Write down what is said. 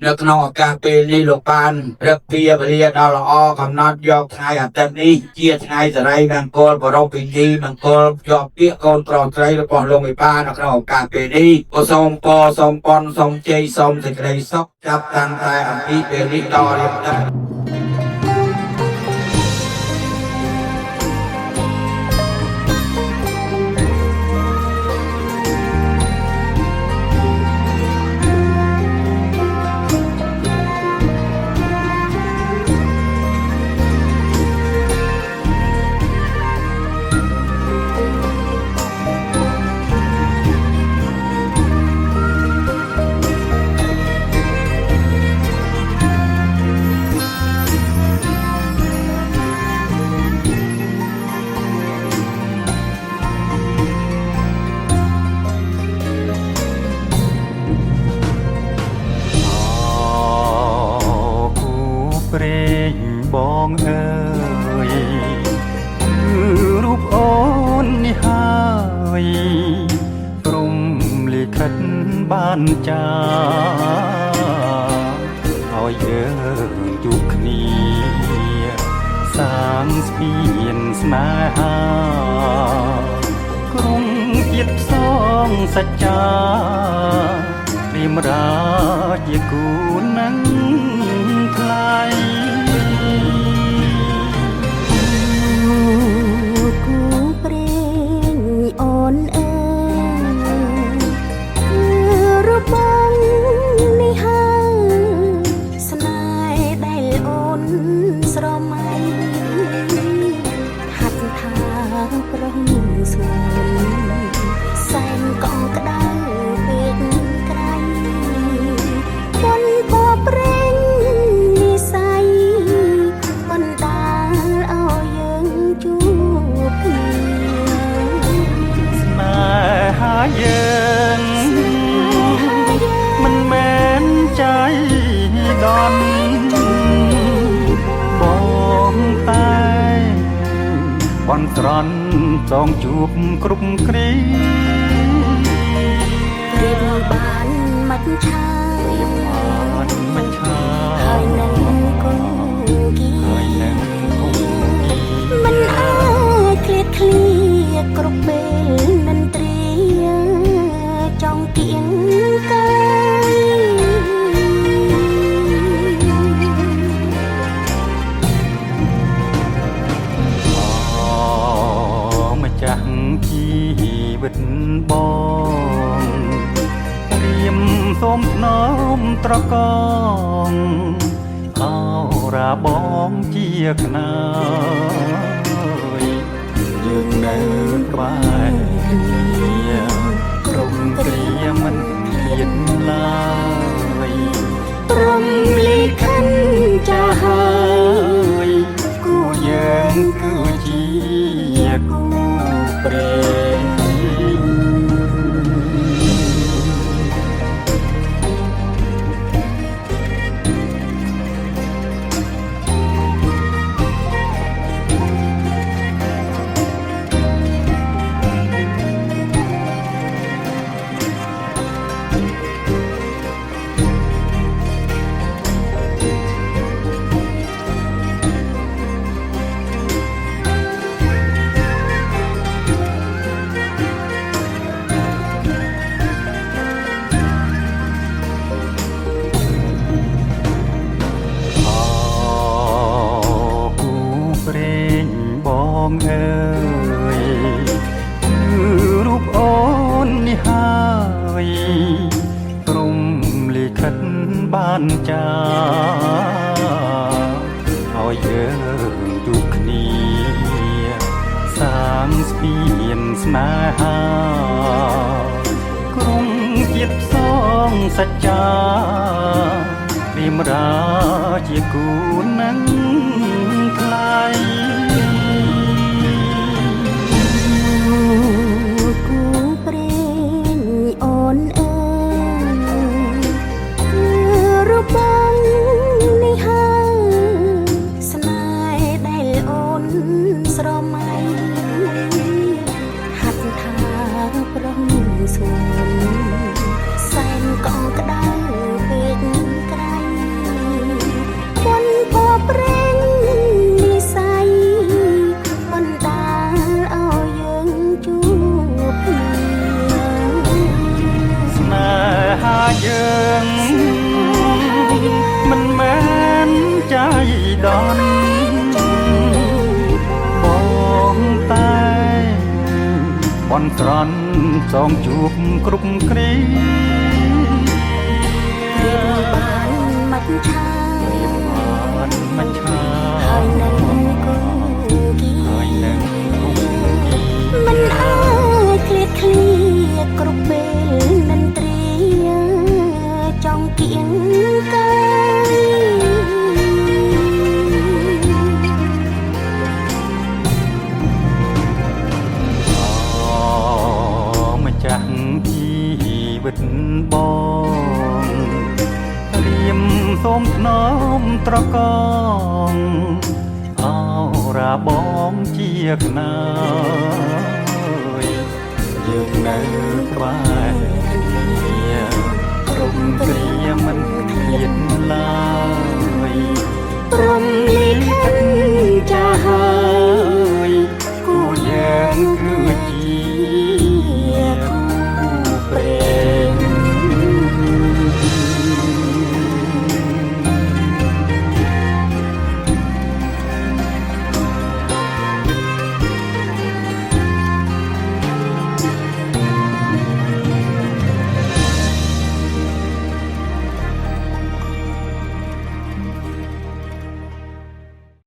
នៅក្នុងឱកាសពេលនេះលោកបានរឹកពីវេលាដ៏ល្អកំណត់យកថ្ងៃអាទិត្យនេះជាថ្ងៃសិរីមង្គលប្រពៃពិធីមង្គលជាប់ពាក្យកូនប្រុសស្រីរបស់លោកវិបានៅក្នុងឱកាសពេលនេះក៏សូមពរសូមប៉ុនសូមជ័យសូមសេចក្តីសុខចាប់តាំងតែអំពីពេលនេះតរៀបតទៅបងអើយគឺរូបអូននេះហើយព្រំលិខិតបានចាឲ្យយើងជួបគ្នាសាងស្ពានស្នេហាក្រុងជាតិផ្សងសច្ចាព្រាមរាជាគូនឹងថ្លៃយើងមិនមែនใจដន់បងតែបន់ស្រន់ចងជួបគ្រប់គ្រារៀបបានមិនឆាហើយនឹងគង់គីមិនអាចឃ្លាតឃ្លាគ្រប់ពេលនឹងត្រីចង់គៀងកាយម្ចាស់ជីវិតបងព្រាមសូមថ្នមត្រកងអរាបងជាខ្នាយយើងនៅក្បែរគ្នាក្រុមគ្រាមិនឃ្លាតឡើយព្រមលិខិតចាស់ហើយគូយើងគឺជាគូព្រេងបងអើយគឺរូបអូននេះហើយព្រំលិខិតបានចាឲ្យយើងជួបគ្នាសាងស្ពានស្នេហាក្រុងជាតិផ្សងសច្ចាព្រាមរាជាគូនឹងថ្លៃសួនសែនកងក្តៅពេកក្រៃ សងជួបគ្រប់គ្រា រៀបបានមិនឆា រៀបបានមិនឆា ហើយនឹងគូគី ហើយនឹងគូគី មិនអាចឃ្លាតឃ្លាគ្រប់ពេលមិនត្រៀចង់គៀងកាយ ម្ចាស់ជីវិតបងរៀមសូមថ្នមត្រកងអរាបងជាខ្នើយយើងនៅក្បែរ